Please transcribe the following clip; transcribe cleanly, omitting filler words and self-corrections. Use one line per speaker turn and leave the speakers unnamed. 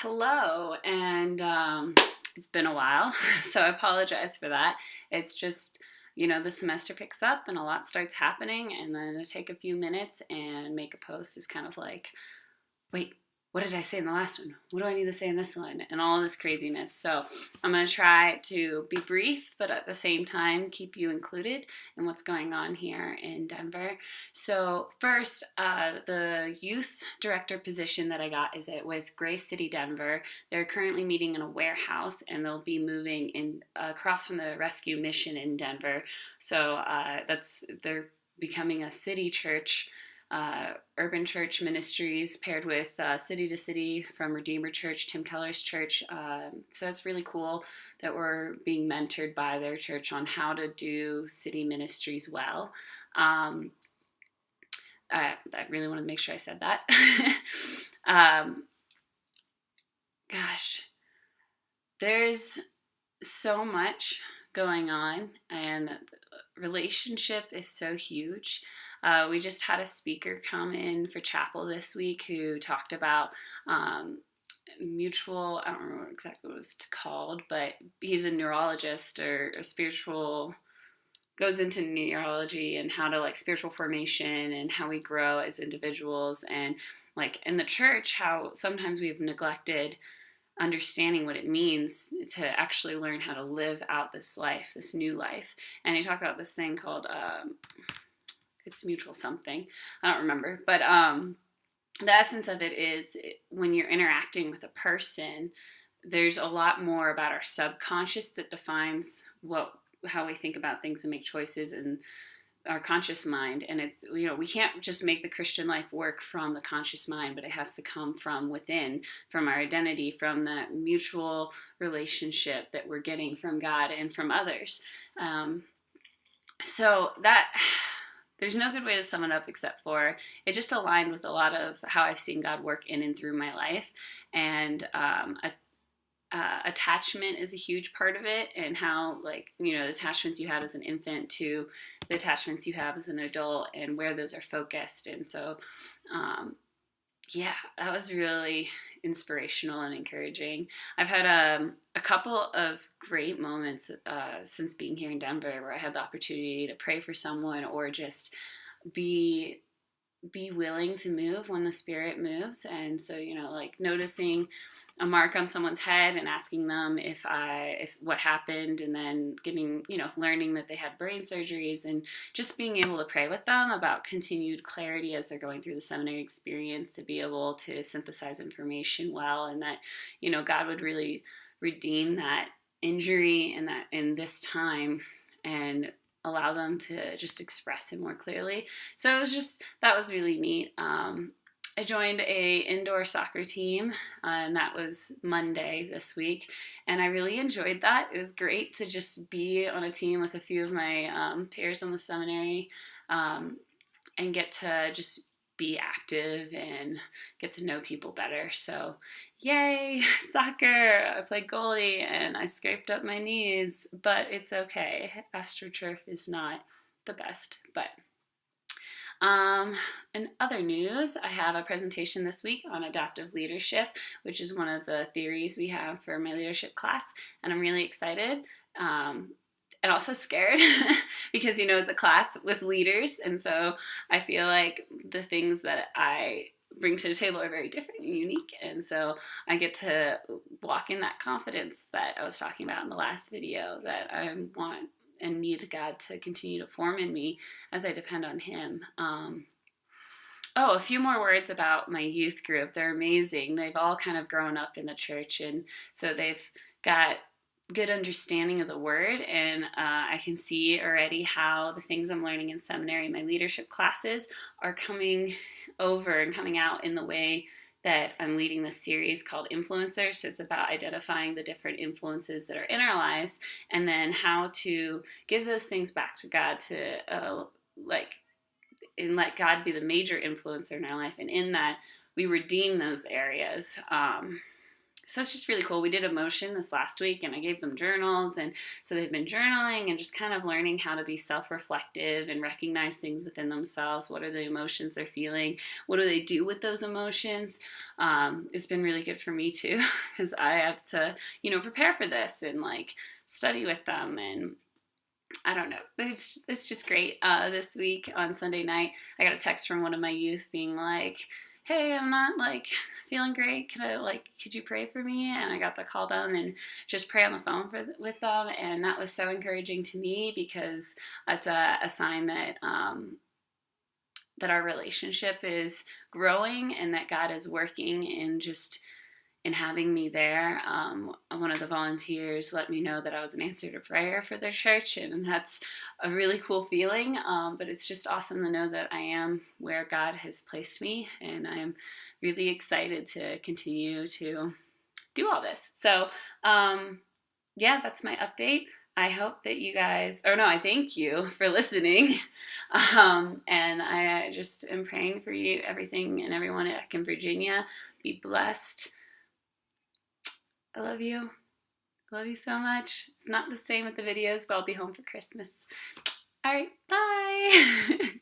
Hello, and it's been a while, so I apologize for that. It's just, the semester picks up and a lot starts happening, and then to take a few minutes and make a post is kind of like, wait, what did I say in the last one? What do I need to say in this one? And all this craziness. So I'm going to try to be brief, but at the same time, keep you included in what's going on here in Denver. So first, the youth director position that I got is with Grace City, Denver. They're currently meeting in a warehouse, and they'll be moving in across from the rescue mission in Denver. So they're becoming a city church, urban church ministries paired with City to City from Redeemer Church, Tim Keller's church. So it's really cool that we're being mentored by their church on how to do city ministries well. I really want to make sure I said that. Gosh, there's so much going on, and relationship is so huge. We just had a speaker come in for chapel this week who talked about mutual, I don't remember exactly what it was called, but he's a neurologist or a spiritual, goes into neurology and how to spiritual formation and how we grow as individuals, and in the church, how sometimes we've neglected understanding what it means to actually learn how to live out this life, this new life. And he talked about this thing called it's mutual something, I don't remember, but the essence of it is when you're interacting with a person, there's a lot more about our subconscious that defines how we think about things and make choices, and our conscious mind. And it's, we can't just make the Christian life work from the conscious mind, but it has to come from within, from our identity, from that mutual relationship that we're getting from God and from others. So that, there's no good way to sum it up except for it just aligned with a lot of how I've seen God work in and through my life. And attachment is a huge part of it, and how the attachments you had as an infant to the attachments you have as an adult, and where those are focused. And so that was really inspirational and encouraging. I've had a couple of great moments since being here in Denver where I had the opportunity to pray for someone or just be willing to move when the Spirit moves. And so, noticing a mark on someone's head and asking them if what happened, and then getting, learning that they had brain surgeries, and just being able to pray with them about continued clarity as they're going through the seminary experience, to be able to synthesize information well, and that, God would really redeem that injury and that in this time, and allow them to just express Him more clearly. So that was really neat. I joined a indoor soccer team, and that was Monday this week, and I really enjoyed that. It was great to just be on a team with a few of my peers on the seminary, and get to just be active and get to know people better. So yay, soccer! I played goalie and I scraped up my knees, but it's okay. AstroTurf is not the best, but in other news, I have a presentation this week on adaptive leadership, which is one of the theories we have for my leadership class, and I'm really excited. And also scared because, it's a class with leaders, and so I feel like the things that I bring to the table are very different and unique, and so I get to walk in that confidence that I was talking about in the last video, that I want and need God to continue to form in me as I depend on Him. A few more words about my youth group. They're amazing. They've all kind of grown up in the church, and so they've got good understanding of the word, and I can see already how the things I'm learning in seminary, my leadership classes, are coming over and coming out in the way that I'm leading this series called Influencers. So it's about identifying the different influences that are in our lives, and then how to give those things back to God, to and let God be the major influencer in our life, and in that we redeem those areas. So it's just really cool. We did emotion this last week and I gave them journals. And so they've been journaling and just kind of learning how to be self-reflective and recognize things within themselves. What are the emotions they're feeling? What do they do with those emotions? It's been really good for me too, because I have to, prepare for this and like study with them. And I don't know. It's just great. This week on Sunday night, I got a text from one of my youth being like, hey, I'm not like feeling great. Could you pray for me? And I got to call them and just pray on the phone with them. And that was so encouraging to me, because that's a sign that, that our relationship is growing and that God is working in having me there. One of the volunteers let me know that I was an answer to prayer for their church, and that's a really cool feeling. But it's just awesome to know that I am where God has placed me, and I am really excited to continue to do all this. So, yeah, that's my update. I hope that you guys, I thank you for listening. And I just am praying for you, everything and everyone at Eck in Virginia. Be blessed. I love you. I love you so much. It's not the same with the videos, but I'll be home for Christmas. All right, bye.